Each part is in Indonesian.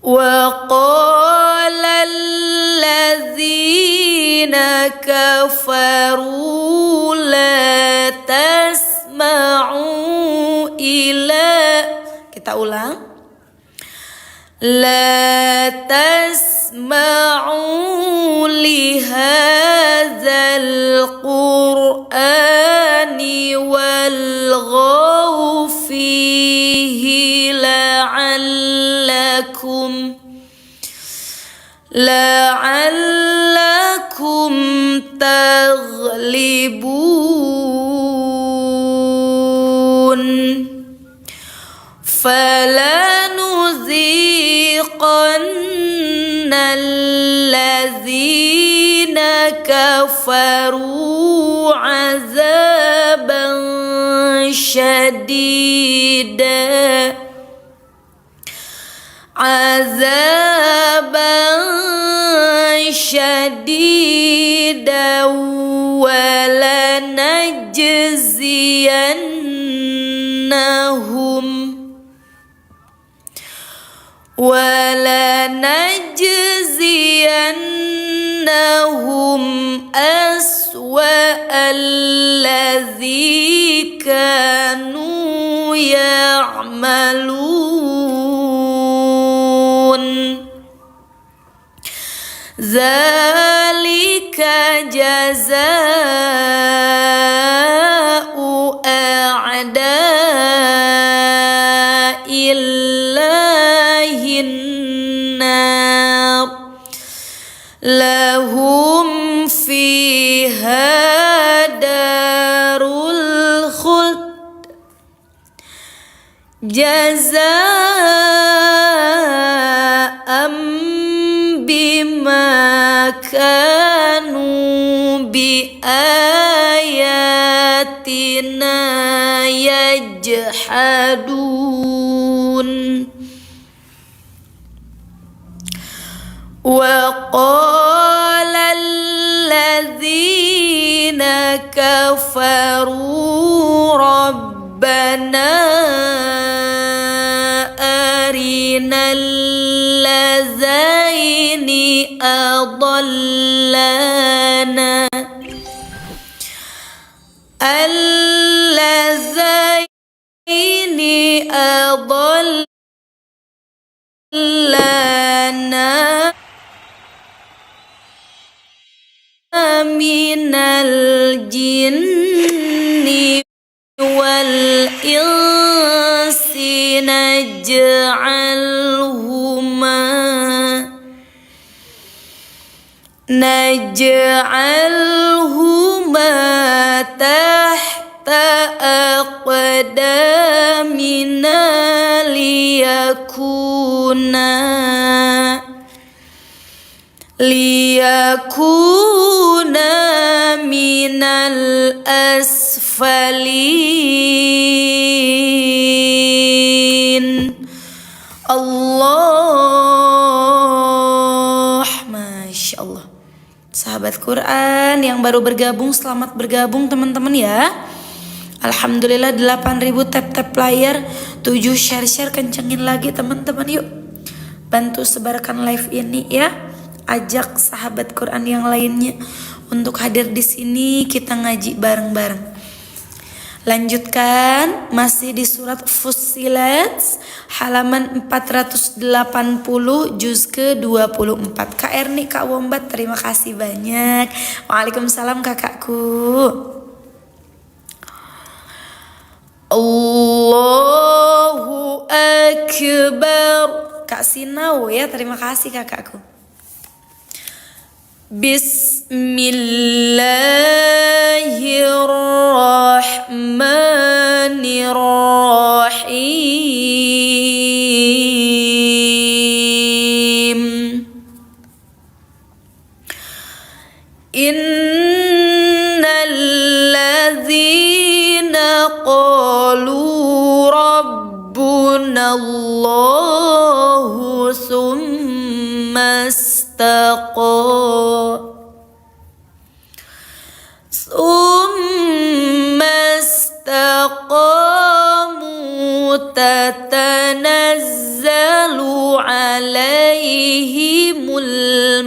وقال الذين كفروا لا تسمعوا kita ulang, لا تسمعوا لهذا القرآن والغوا فيه لعلكم تغلبون فلنذيقن الذين كفروا عذابا شديدا ولنجزينهم أسوأ الذي كانوا يعملون ذلك جزاء أعداء الله النار لهم فيها دار الخلد جزاء بما كانوا بآياتنا يجحدون وقال الذين كفروا ربنا أرنا اللذين أضلانا من الجن والإنس نجعلهما تحت أقدامنا ليكونا من الأسفلين Allah, Masya Allah. Sahabat Quran yang baru bergabung, selamat bergabung teman-teman ya. Alhamdulillah 8.000 tap-tap player, 7 share-share, kencengin lagi teman-teman yuk. Bantu sebarkan live ini ya. Ajak sahabat Quran yang lainnya untuk hadir di sini, kita ngaji bareng-bareng. Lanjutkan, masih di surat Fussilat halaman 480 juz ke-24. Kak Erni, Kak Wombat, terima kasih banyak. Waalaikumsalam kakakku. Allahu Akbar. Kak Sinau ya, terima kasih kakakku. Bismillahirrahmanirrahim. Innalladzina qalu rabbunallahu summa استقاموا tatanazzalu alaihimul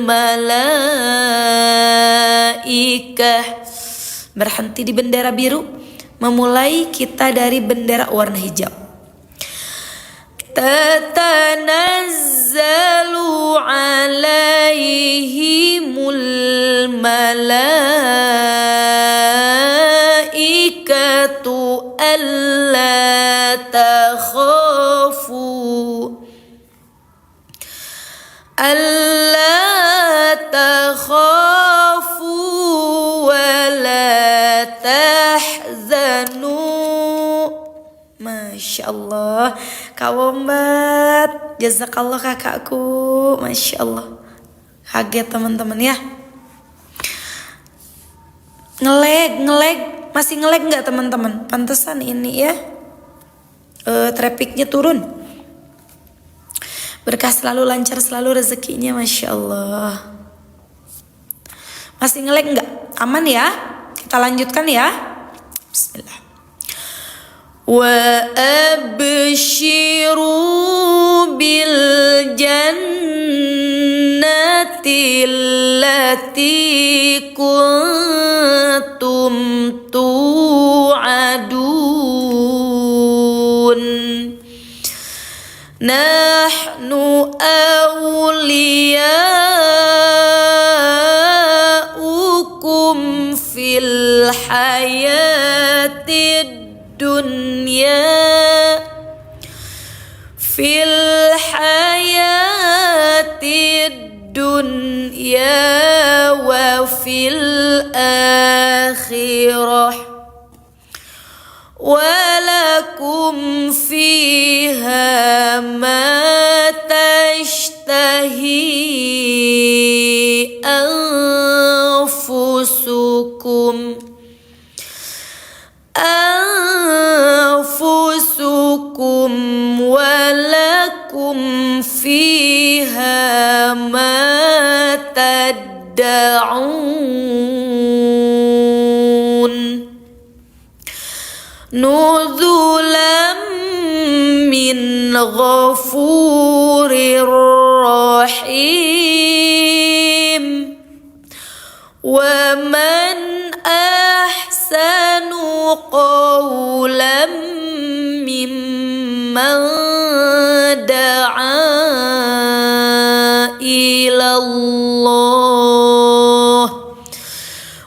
malaikah. Berhenti di bendera biru, memulai kita dari bendera warna hijau. Tatanazzalu alaihimul malaikatu alla takhafu wa la tahzanu. Masya Allah, Kak Wombat, jazakallah kakakku, Masya Allah. Kaget teman-teman ya. Ngelag, masih ngelag nggak teman-teman? Pantesan ini ya, trafficnya turun. Berkah selalu, lancar selalu rezekinya, Masya Allah. Masih ngelag nggak? Aman ya? Kita lanjutkan ya. Bismillah. Wa abshiru bil jannati allati kuntum tu'adun. Nahnu awliyaukum fil hayatid dunya fil hayatid dunya wa fil akhirah walakum fiha ma tashtahi anfusukum walakum fiha ma tad'un nuzulam min ghafurir rahim wa man ahsanu qawlan mimman da'a ilallah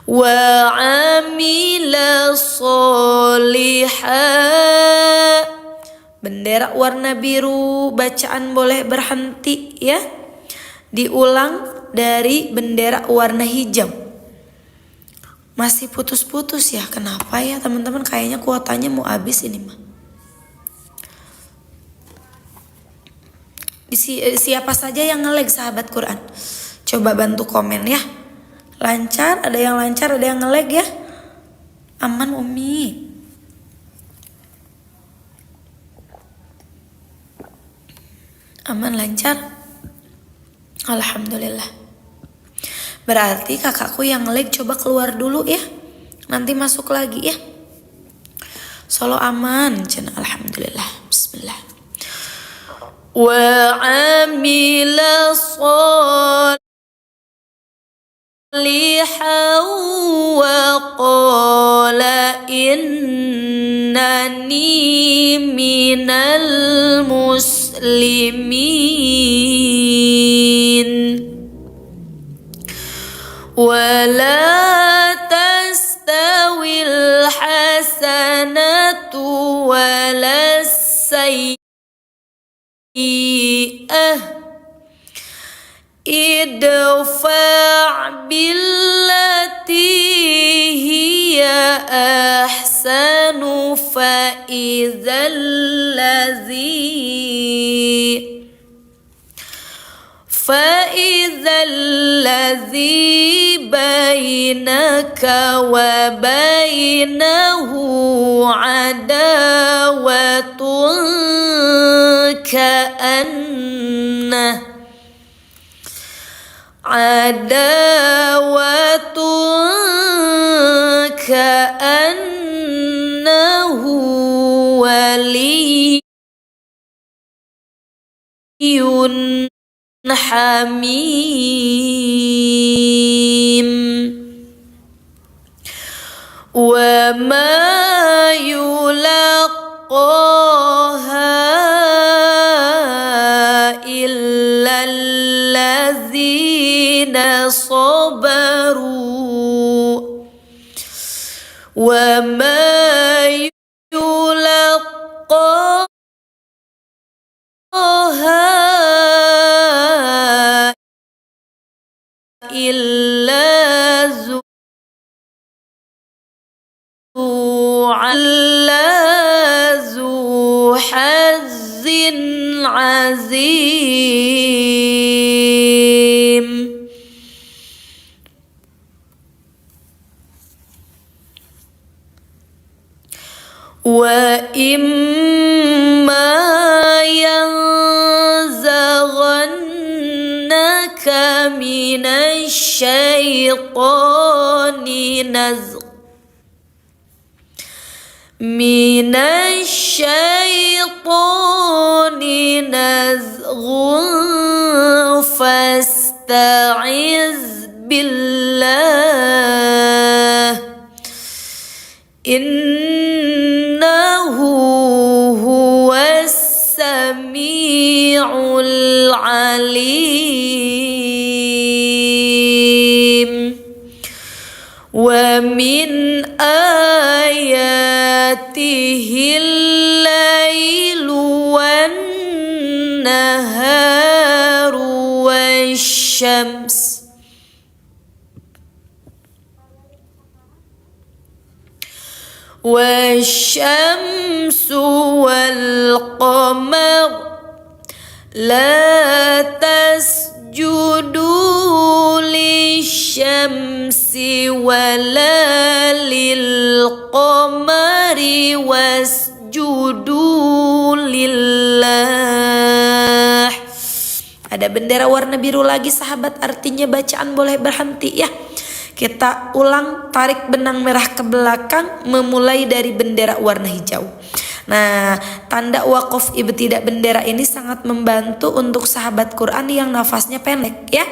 wa amila sholihan. Bendera warna biru, bacaan boleh berhenti ya. Diulang dari bendera warna hijau. Masih putus-putus ya, kenapa ya teman-teman? Kayaknya kuotanya mau habis ini mah. Siapa saja yang nge-lag sahabat Quran? Coba bantu komen ya. Lancar, ada yang lancar, ada yang nge-lag ya. Aman Umi. Aman, lancar. Alhamdulillah. Berarti kakakku yang nge-lag coba keluar dulu ya. Nanti masuk lagi ya. Solo aman. Alhamdulillah. Bismillah. Wa amila sholihan wa qala innani minal muslimin. Wala tastawil hasanatu wala sayyi'ah idfa' billati hiya ahsanu fa idzal ladzi bainaka wa bainahu adawatun ka'annahu wali حميم وما يلقاها إلا الذين صبروا وما يلقاها إلا ذو حظ عظيم وإما ينزغنك من الشيطان نزغ فاستعذ بالله إنه هو السميع العليم ومن آياته الليل والنهار والشمس والقمر لا تسجدوا للشمس ولا للقمر واسجدوا لله. Ada bendera warna biru lagi sahabat, artinya bacaan boleh berhenti ya. Kita ulang, tarik benang merah ke belakang, memulai dari bendera warna hijau. Nah, tanda waqaf ibtidah bendera ini sangat membantu untuk sahabat Quran yang nafasnya pendek ya.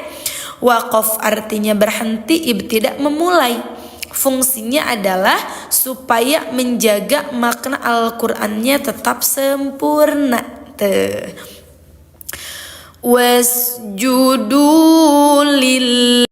Waqaf artinya berhenti, ibtidah memulai. Fungsinya adalah supaya menjaga makna Al-Qur'annya tetap sempurna. Wasjudu lillahi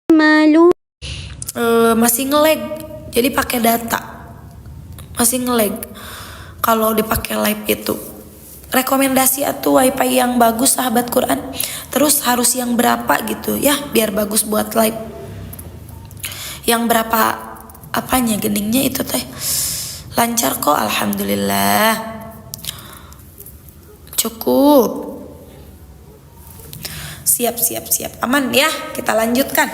malu masih nge-lag. jadi pakai data, masih nge-lag kalau dipakai live itu. Rekomendasi atuh wifi yang bagus sahabat Quran, terus harus yang berapa gitu ya biar bagus buat live. Yang berapa apanya geningnya itu teh lancar kok, alhamdulillah. Cukup. Siap. Aman ya, kita lanjutkan.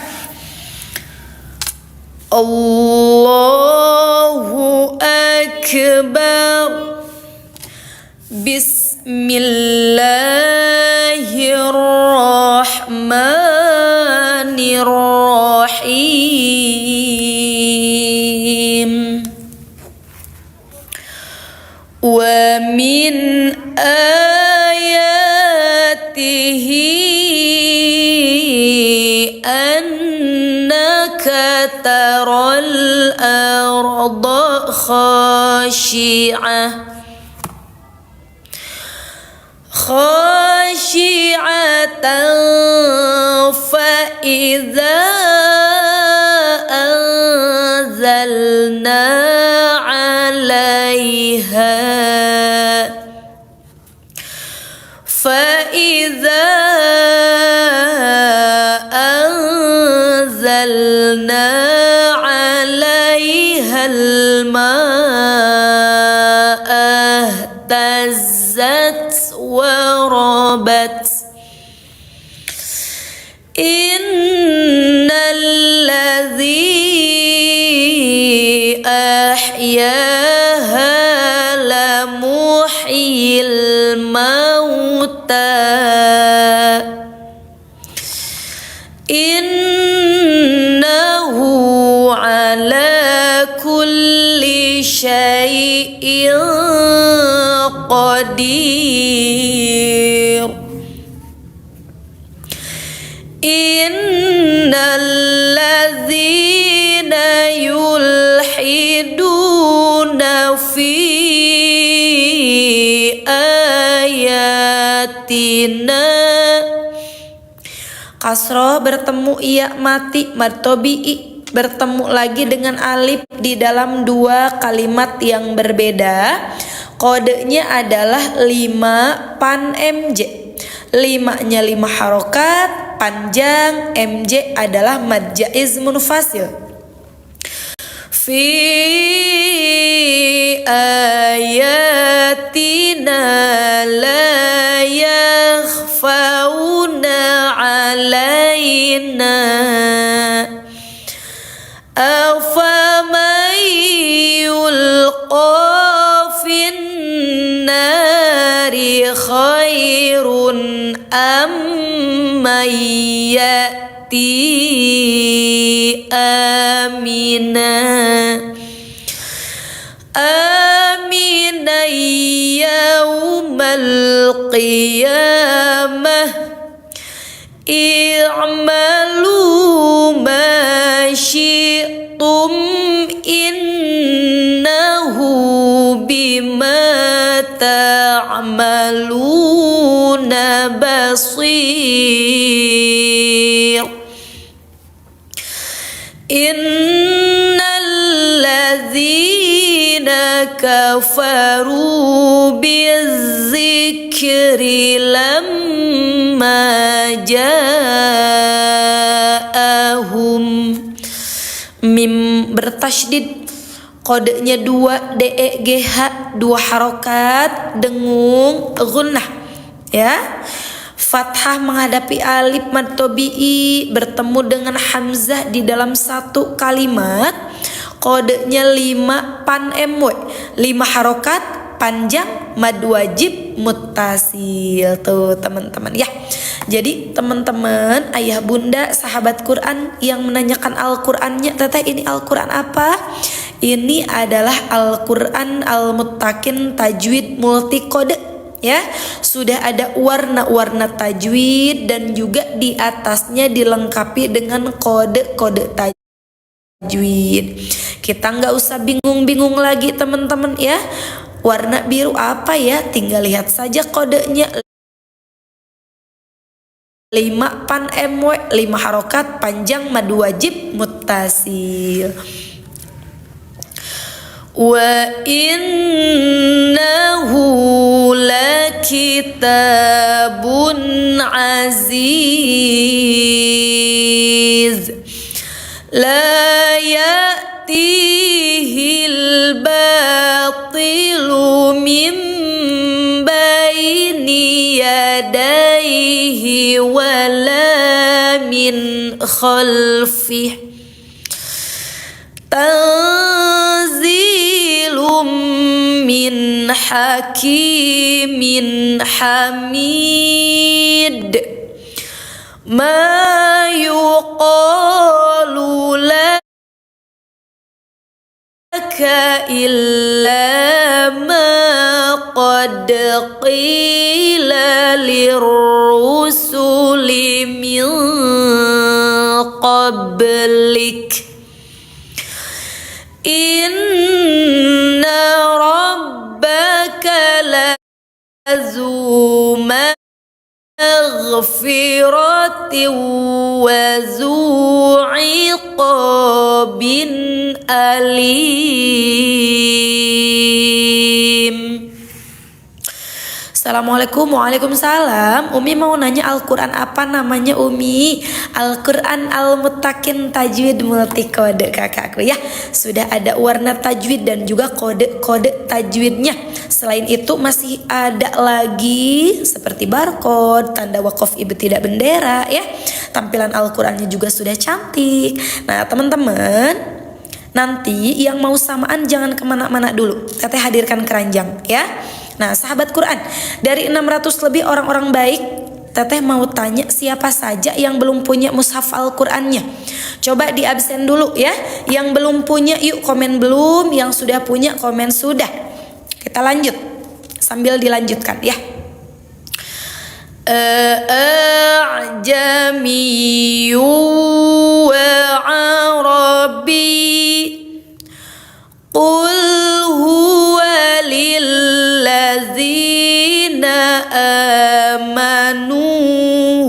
Allahu Akbar. Bismillahirrahmanirrahim. Wa min ayatihi annaka taral arda khashi'ah فإذا أنزلنا عليها الماء اهتزت وربت إن الذي أحياها لمحيي الموتى إنه على كل شيء قدير إن الذين يلحدون في آياتنا kasroh bertemu iya mati martobi'i bertemu lagi dengan alif di dalam dua kalimat yang berbeda. Kodenya adalah 5 pan MJ. 5-nya 5 harokat panjang, MJ adalah mad jaiz munfasil. Fi ayatina la yakhfauna alaina afaman yulqa fin nari khairun amman ya'ti amina yaumal qiyamah i'malu ma syi'tum innahu bima ta'maluna basir. Innal ladzina kafaru bizzikri lamma ja'ahum. Mim bertasydid, kodenya 2 DEGH 2 harokat dengung gunnah ya. Fathah menghadapi alif mad tabi'i bertemu dengan hamzah di dalam satu kalimat. Kodenya 5 pan MW 5 harokat panjang mad wajib muttasil tuh teman-teman ya. Jadi teman-teman, ayah bunda, sahabat Quran yang menanyakan Al-Qur'annya, teteh ini Al-Qur'an apa? Ini adalah Al-Qur'an Al-Muttaqin Tajwid Multikode ya. Sudah ada warna-warna tajwid dan juga di atasnya dilengkapi dengan kode-kode tajwid. Kita nggak usah bingung-bingung lagi teman-teman ya. Warna biru apa ya? Tinggal lihat saja kodenya. 5 pan MW 5 harokat panjang mad wajib muttasil. Wa innahu lakitabun aziz la ya'tihil batilu min baini yadayhi wala min khalfih tanzilum min hakimin hamid ma yuqalu laka illa ma qad qila lirrusuli min qablik inna rabbaka lazu maghfiratin wa zu iqabin alim. Assalamualaikum. Waalaikumsalam. Umi mau nanya Al-Quran apa namanya Umi? Al-Quran Al-Muttaqin Tajwid Multikode kakakku ya. Sudah ada warna tajwid dan juga kode-kode tajwidnya. Selain itu masih ada lagi seperti barcode, tanda wakaf ibu tidak bendera ya. Tampilan Al-Qurannya juga sudah cantik. Nah teman-teman, nanti yang mau samaan jangan kemana-mana dulu. Teteh hadirkan keranjang ya. Nah sahabat Quran, dari 600 lebih orang-orang baik, Teteh mau tanya siapa saja yang belum punya mushaf Al-Qurannya. Coba di absen dulu ya. Yang belum punya yuk komen belum, yang sudah punya komen sudah. Kita lanjut sambil dilanjutkan ya. A'jamiyyu wa Arabi Qul huwa lillazina amanu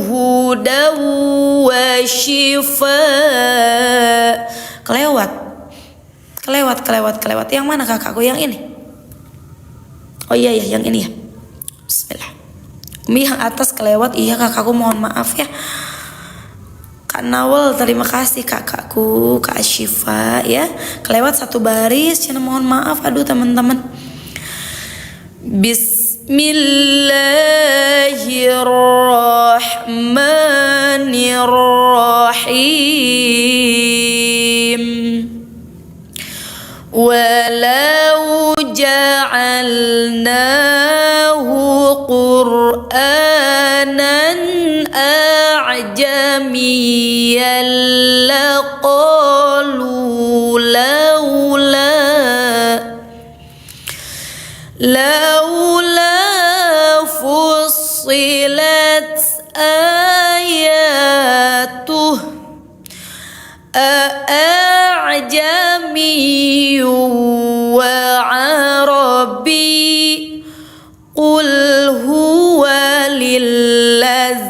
hudaw wa shifa. Kelewat. Yang mana kakakku? Yang ini? Oh iya ya, yang ini ya. Bismillah. Umi yang atas kelewat. Iya kakakku, mohon maaf ya. Kak Nawal, terima kasih kakakku. Kak Syifa ya. Kelewat satu baris, cina mohon maaf. Aduh teman-teman. Bismillahirrahmanirrahim. Walau ja'alnahu Qur'anan a'jamiyyan laqalu laula fussilat ayatuh a'jamiyyun wa arabi qul huwa lillazina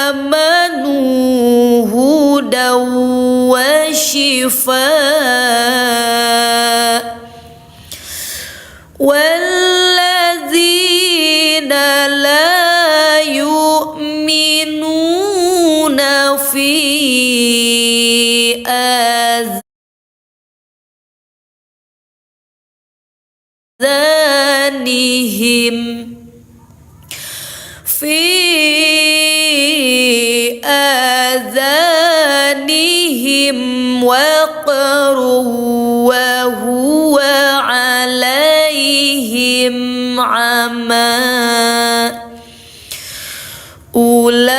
amanu hudaw wa shifaa wallazina la yu'minuna fi adhanihim waqru wa huwa alaihim ama ulaika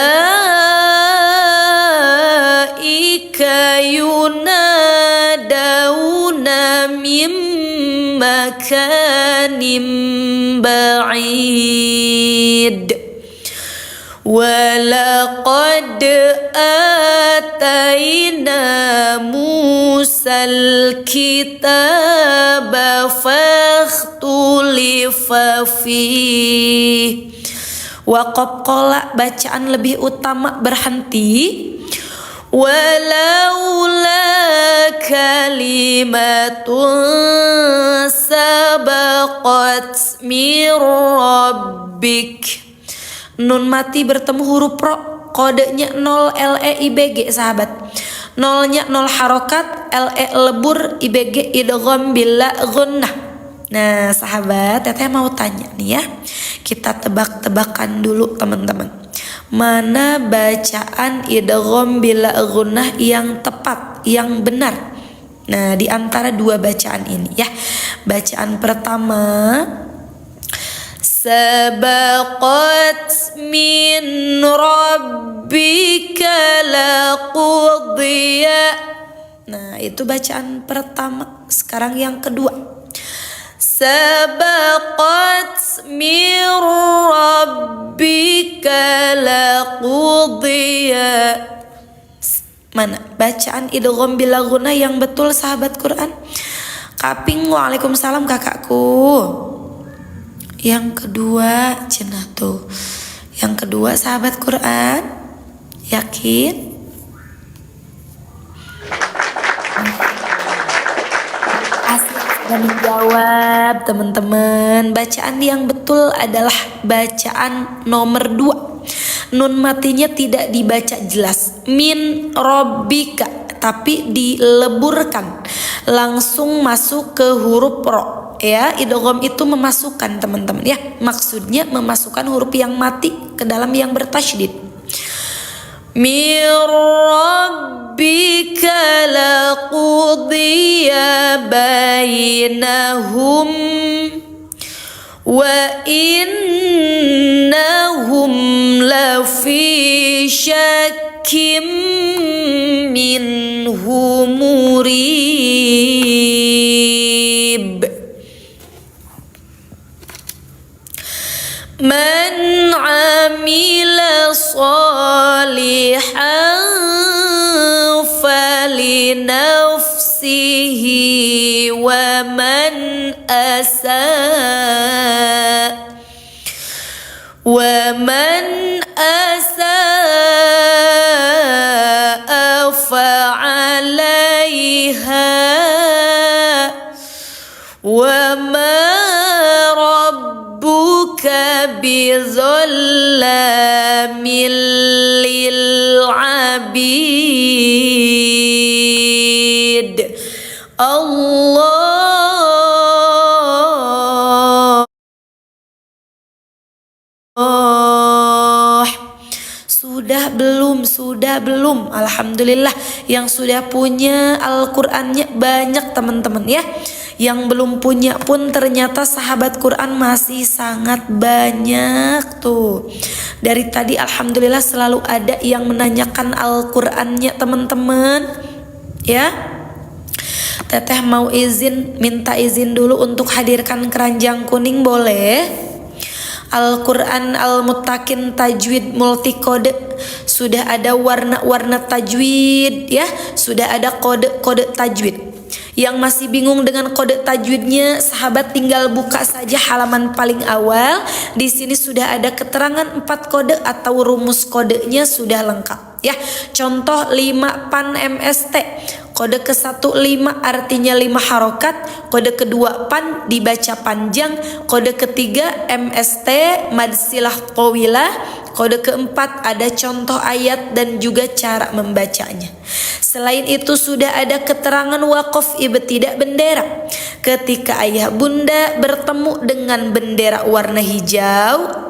yunadawna min makanim ba'id walaqad atayna Musal kitaba fakhtulifa fih. Waqaf qola bacaan lebih utama berhenti. Walaula kalimatun sabaqat mir rabbik. Nun mati bertemu huruf ro, kodenya 0 LE IBG sahabat. Nolnya 0 harokat, LE lebur, IBG idgham bila gunnah. Nah sahabat, teteh mau tanya nih ya. Kita tebak-tebakan dulu teman-teman. Mana bacaan idgham bila gunnah yang tepat, yang benar? Nah di antara dua bacaan ini ya. Bacaan pertama, sabaqat min rabbika laqudiya. Nah itu bacaan pertama. Sekarang yang kedua, sabaqat min rabbika laqudiya. Mana bacaan idgham bila gunnah yang betul sahabat Quran? Kaping, waalaikumsalam kakakku. Yang kedua, cenah tuh. Yang kedua sahabat Quran, yakin? Asik sudah menjawab teman-teman. Bacaan yang betul adalah bacaan nomor 2. Nun matinya tidak dibaca jelas, min robbika, tapi dileburkan langsung masuk ke huruf ro. Ya, idgham itu memasukkan teman-teman ya. Maksudnya memasukkan huruf yang mati ke dalam yang bertasydid. Mir rabbika laqudiya bainahum wa innahum lafi syakkim minhu murib. Man amila salihan falinafsihi wa man asaa fa'alaiha wa ma rabbuka bizallamin lil abid. Allah. Sudah belum? Alhamdulillah yang sudah punya Al-Qur'annya banyak teman-teman ya. Yang belum punya pun ternyata sahabat Quran masih sangat banyak tuh. Dari tadi alhamdulillah selalu ada yang menanyakan Al-Qur'annya teman-teman ya. Teteh mau minta izin dulu untuk hadirkan keranjang kuning, boleh? Al-Quran Al-Muttaqin Tajwid Multikode, sudah ada warna-warna tajwid ya, sudah ada kode-kode tajwid. Yang masih bingung dengan kode tajwidnya, sahabat tinggal buka saja halaman paling awal. Di sini sudah ada keterangan 4 kode atau rumus kodenya sudah lengkap ya. Contoh 5 pan MST. Kode ke-1 5 artinya 5 harokat. Kode kedua pan dibaca panjang. Kode ketiga MST mad silah tawilah. Kode keempat ada contoh ayat dan juga cara membacanya. Selain itu sudah ada keterangan waqaf ibtidah bendera. Ketika ayah bunda bertemu dengan bendera warna hijau,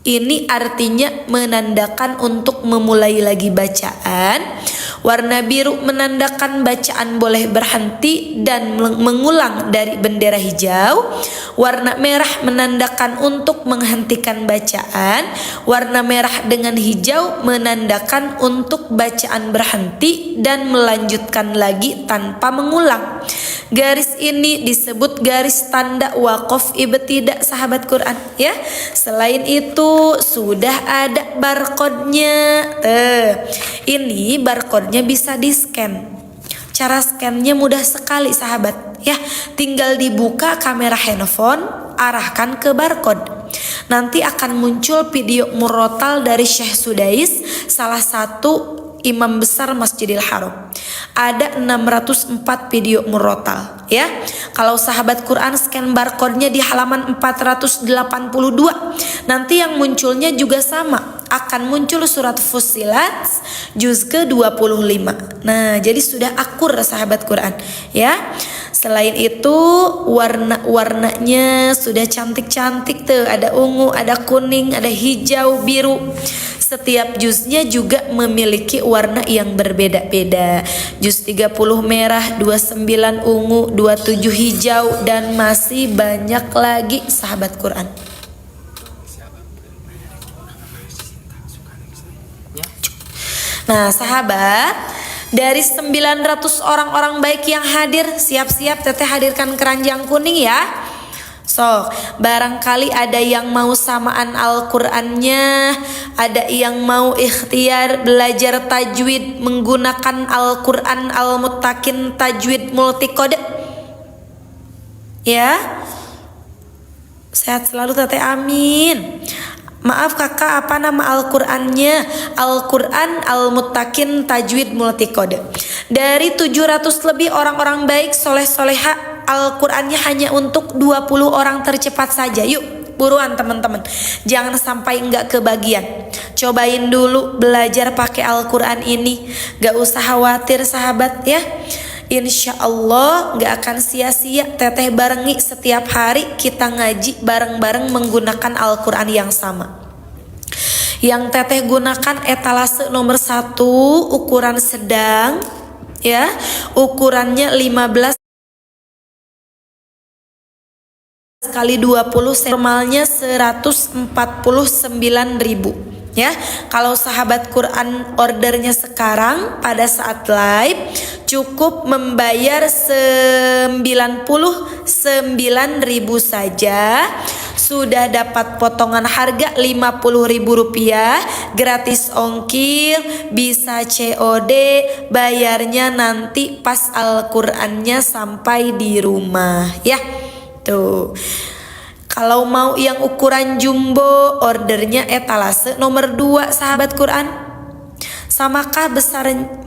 ini artinya menandakan untuk memulai lagi bacaan. Warna biru menandakan bacaan boleh berhenti dan mengulang dari bendera hijau. Warna merah menandakan untuk menghentikan bacaan. Warna merah dengan hijau menandakan untuk bacaan berhenti dan melanjutkan lagi tanpa mengulang. Garis ini disebut garis tanda waqaf ibtidah sahabat Quran ya. Selain itu sudah ada barcode-nya. Ini barcode-nya bisa di-scan. Cara scan-nya mudah sekali sahabat ya. Tinggal dibuka kamera handphone, arahkan ke barcode. Nanti akan muncul video murotal dari Syekh Sudais, salah satu imam besar Masjidil Haram. ada 604 video murotal ya. Kalau sahabat Quran scan barcode-nya di halaman 482. Nanti yang munculnya juga sama, akan muncul surat Fussilat juz ke-25. Nah, jadi sudah akur sahabat Quran ya. Selain itu warna-warnanya sudah cantik-cantik tuh, ada ungu, ada kuning, ada hijau, biru. Setiap juznya juga memiliki warna yang berbeda-beda. Juz 30 merah, 29 ungu, 27 hijau, dan masih banyak lagi sahabat Quran. Nah sahabat, dari 900 orang-orang baik yang hadir, siap-siap teteh hadirkan keranjang kuning ya. So, barangkali ada yang mau samaan Al-Qur'annya, ada yang mau ikhtiar belajar tajwid menggunakan Al-Qur'an Al-Muttaqin tajwid multikode. Ya. Sehat selalu teteh, amin. Maaf kakak, apa nama Al-Qur'annya? Al-Qur'an Al-Muttaqin tajwid multikode. Dari 700 lebih orang-orang baik soleh-soleha, Al-Qur'annya hanya untuk 20 orang tercepat saja. Yuk buruan teman-teman, jangan sampai nggak kebagian. Cobain dulu belajar pakai Al-Qur'an ini, gak usah khawatir sahabat ya. Insya Allah gak akan sia-sia teteh barengi setiap hari kita ngaji bareng-bareng menggunakan Al-Qur'an yang sama. Yang teteh gunakan etalase nomor 1 ukuran sedang ya, ukurannya 15 kali 20 normalnya 149.000 ya. Kalau sahabat Quran ordernya sekarang pada saat live cukup membayar 99.000 saja, sudah dapat potongan harga Rp50.000, gratis ongkir, bisa COD, bayarnya nanti pas Al-Qur'annya sampai di rumah ya. Tuh. Kalau mau yang ukuran jumbo, ordernya etalase nomor 2 sahabat Quran. Samakah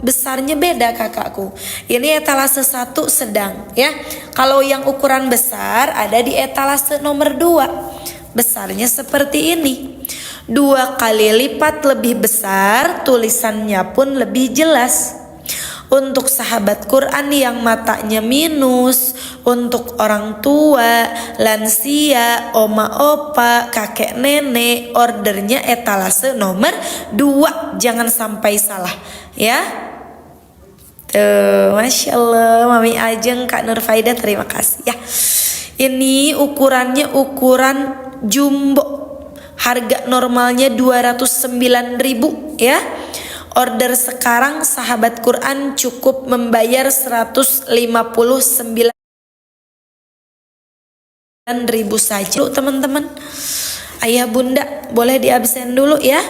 besarnya beda kakakku? Ini etalase 1 sedang ya. Kalau yang ukuran besar ada di etalase nomor 2. Besarnya seperti ini. 2 kali lipat lebih besar, tulisannya pun lebih jelas. Untuk sahabat Quran yang matanya minus, untuk orang tua, lansia, oma opa, kakek nenek, ordernya etalase nomor 2. Jangan sampai salah ya. Tuh, Masya Allah, Mami Ajeng, Kak Nurfaida, terima kasih ya. Ini ukurannya ukuran jumbo, harga normalnya 209.000 ya. Order sekarang sahabat Quran cukup membayar 159.000 saja. Teman-teman, ayah bunda boleh diabsen dulu ya.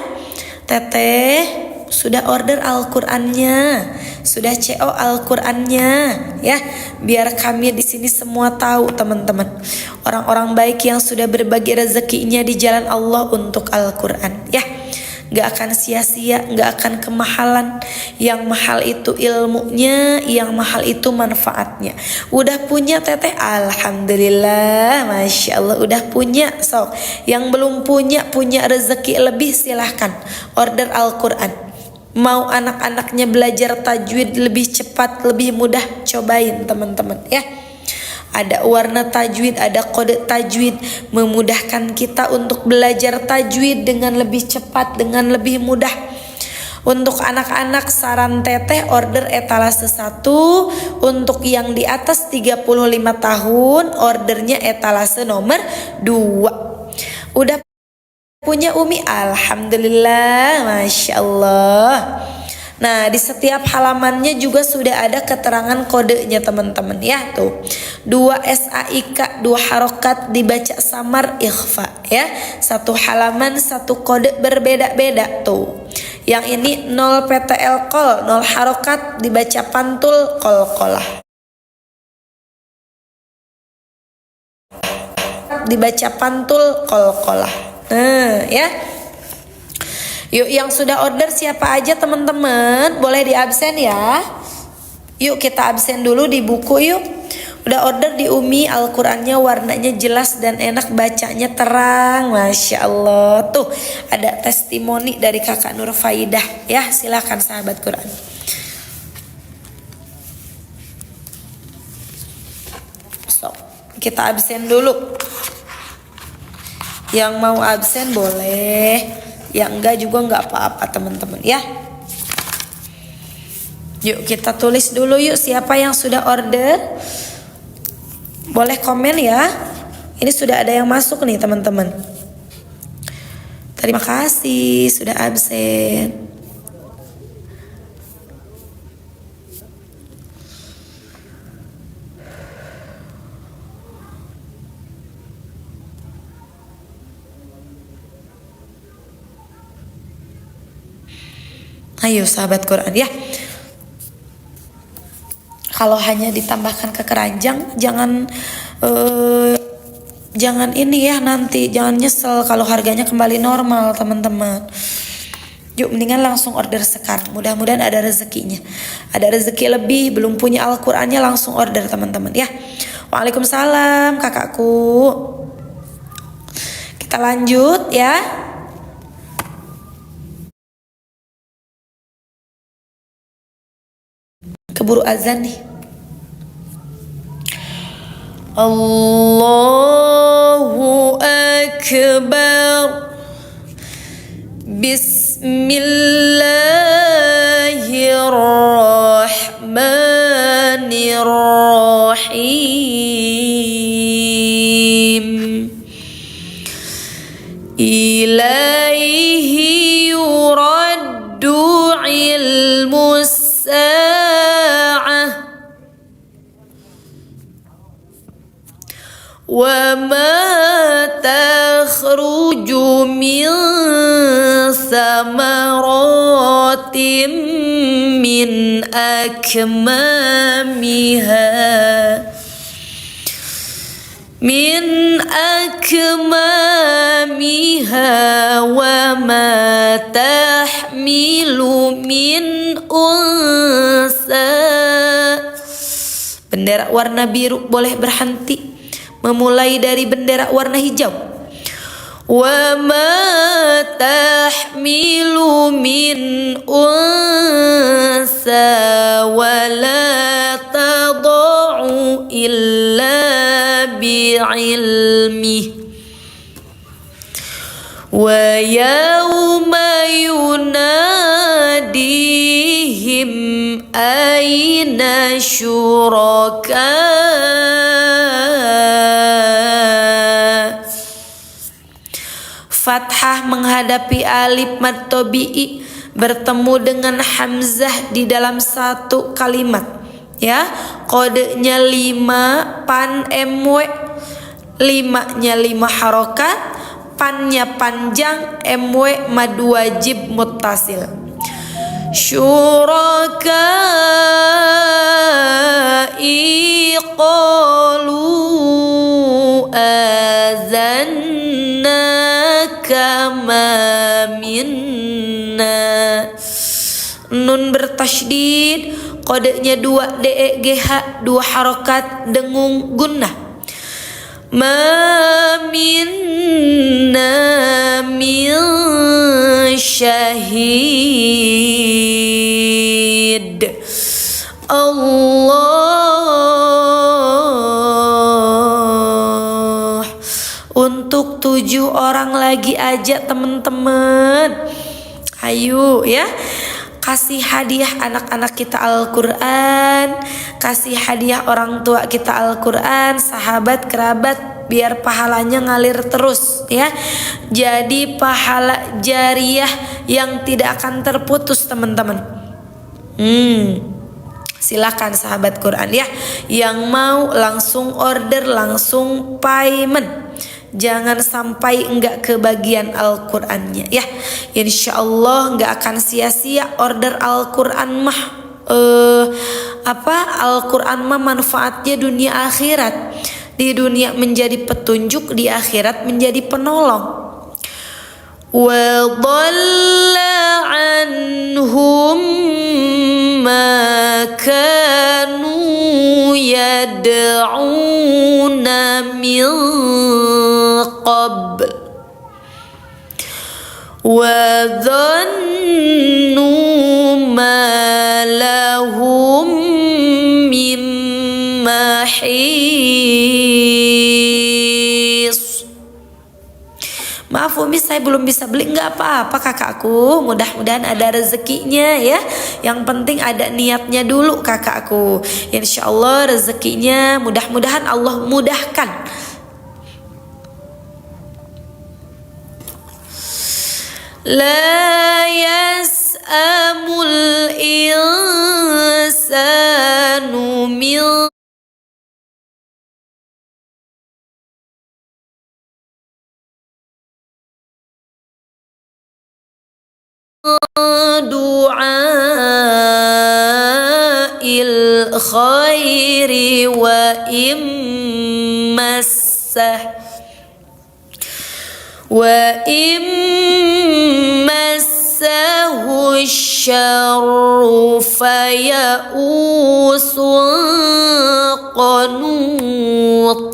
Teteh sudah order Al-Qur'annya, sudah CO Al-Qur'annya ya. Biar kami di sini semua tahu teman-teman, orang-orang baik yang sudah berbagi rezekinya di jalan Allah untuk Al-Qur'an ya. Gak akan sia-sia, gak akan kemahalan. Yang mahal itu ilmunya, yang mahal itu manfaatnya. Udah punya teteh, alhamdulillah, Masya Allah udah punya. So, yang belum punya rezeki lebih, silahkan order Al-Qur'an. Mau anak-anaknya belajar tajwid lebih cepat, lebih mudah, cobain teman-teman ya. Ada warna tajwid, ada kode tajwid, memudahkan kita untuk belajar tajwid dengan lebih cepat, dengan lebih mudah. Untuk anak-anak saran teteh order etalase 1. Untuk yang di atas 35 tahun ordernya etalase nomor 2. Udah punya Umi? Alhamdulillah, Masya Allah. Nah, di setiap halamannya juga sudah ada keterangan kodenya teman-teman ya. Tuh 2 SAIK, 2 harokat dibaca samar ikhfa ya. 1 halaman 1 kode berbeda-beda tuh. Yang ini 0 PTL kol, 0 harokat dibaca pantul kol-kolah, dibaca pantul kol-kolah. Nah ya. Yuk yang sudah order siapa aja teman-teman, boleh diabsen ya. Yuk kita absen dulu di buku yuk. Udah order di Umi, Al-Qurannya warnanya jelas dan enak, bacanya terang. Masya Allah. Tuh ada testimoni dari kakak Nur Faidah. Ya silakan sahabat Quran. So, kita absen dulu. Yang mau absen boleh, yang enggak juga enggak apa-apa teman-teman ya. Yuk kita tulis dulu yuk siapa yang sudah order. Boleh komen ya. Ini sudah ada yang masuk nih teman-teman. Terima kasih sudah absen. Ayo sahabat Quran ya. Kalau hanya ditambahkan ke keranjang, jangan ini ya, nanti jangan nyesel kalau harganya kembali normal teman-teman. Yuk mendingan langsung order sekarang. Mudah-mudahan ada rezekinya. Ada rezeki lebih, belum punya Al-Qur'annya langsung order teman-teman ya. Waalaikumsalam kakakku. Kita lanjut ya. Keburu azan nih. Allahu Akbar. Bismillahirrahmanirrahim. Ilaihi yuraddu ilmus sa'ah wa ma takhruju min samaratin min akmamiha wa ma tahmilu min unsa. Bendera warna biru boleh berhenti, memulai dari bendera warna hijau. Wa ma tahmilu min unsa wa la tada'u illa bi'ilmih. Wa yawma yunadihim aina syuraka. Fathah menghadapi alif mad tabi'i, bertemu dengan hamzah di dalam satu kalimat ya. Kodenya 5 pan mw, 5-nya 5 harokat, pannya panjang, mw mad wajib muttasil. Syurakai qalu azanna kama minna. Nun bertasydid, kodenya 2 DEGH, 2 harokat, dengung gunnah. Ma minna min syahid. Allah. Untuk 7 orang lagi aja teman-teman. Ayo ya. Kasih hadiah anak-anak kita Al-Quran, kasih hadiah orang tua kita Al-Quran, sahabat, kerabat, biar pahalanya ngalir terus ya. Jadi pahala jariah yang tidak akan terputus teman-teman. Silakan sahabat Quran ya, yang mau langsung order, langsung payment. Jangan sampai enggak kebagian Al-Qur'annya ya. Insyaallah enggak akan sia-sia order Al-Qur'an mah. Al-Qur'an mah manfaatnya dunia akhirat. Di dunia menjadi petunjuk, di akhirat menjadi penolong. Wa dhalla anhum ما كانوا يدعون من قبل وظنوا ما لهم من محيص. Maaf Umi, saya belum bisa beli. Nggak apa-apa kakakku, mudah-mudahan ada rezekinya ya. Yang penting ada niatnya dulu kakakku. Insya Allah rezekinya mudah-mudahan Allah mudahkan. La yas'amul insanu min du'ail khairi wa immassahu syarru faya'usun qanut.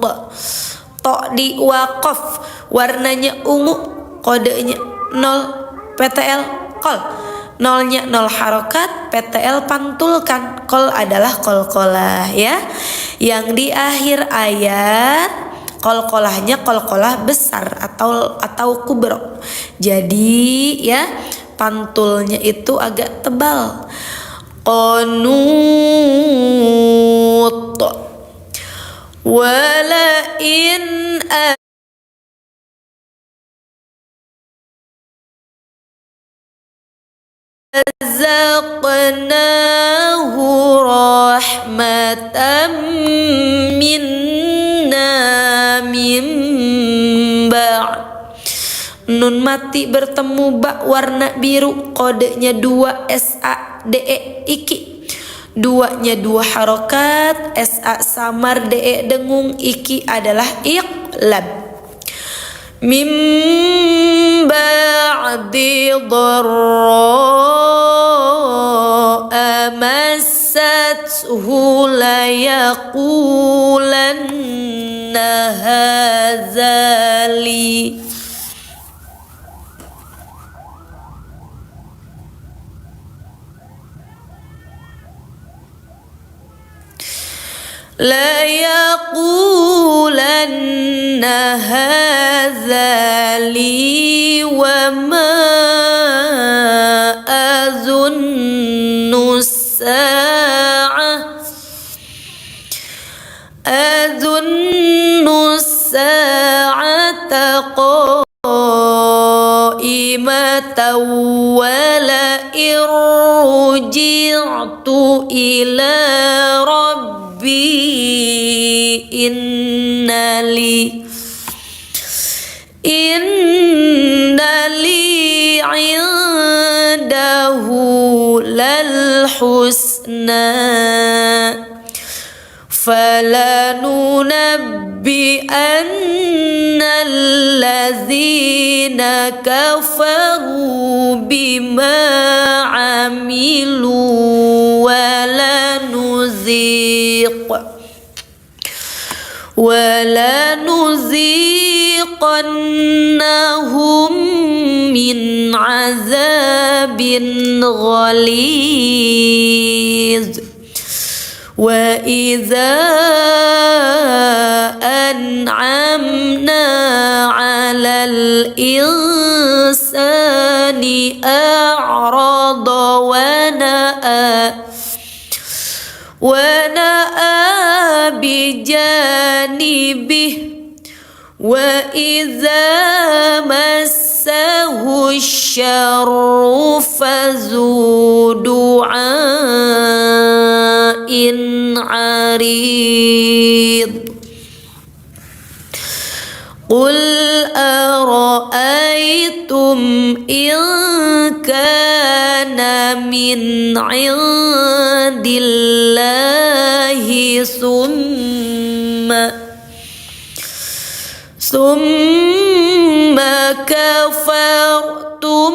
To di waqaf, warnanya ungu, kodenya 0, PTL kol. Nolnya 0 harokat, PTL pantulkan. Kol adalah kol-kolah ya. Yang di akhir ayat kol-kolahnya kol-kolah besar atau kubro. Jadi ya pantulnya itu agak tebal. Qanut. Wala in azaqnahu rahmatan minna min ba'd. Nun mati bertemu ba warna biru, kodenya 2 SADE iki. 2-nya 2 harokat, SA samar, DE dengung, iki adalah iqlab. Mim ba'di dharra'a massathu la yaqulanna hadza li. La yaqulanna hadza li wa ma azunnu sa'ata qa'imatan wa la irji'tu ila innali indahu lal husna falanunabbi'anna allazina kafaru bima amilu walanuzikannahum min azabin ghalidh. Wa idza an'amna 'alal insani a'rada wa na'a bijanibih wa idza massahu syarru fazu du'ain 'arid. Qul ara'aytum in kana min 'indillahi summa kafartum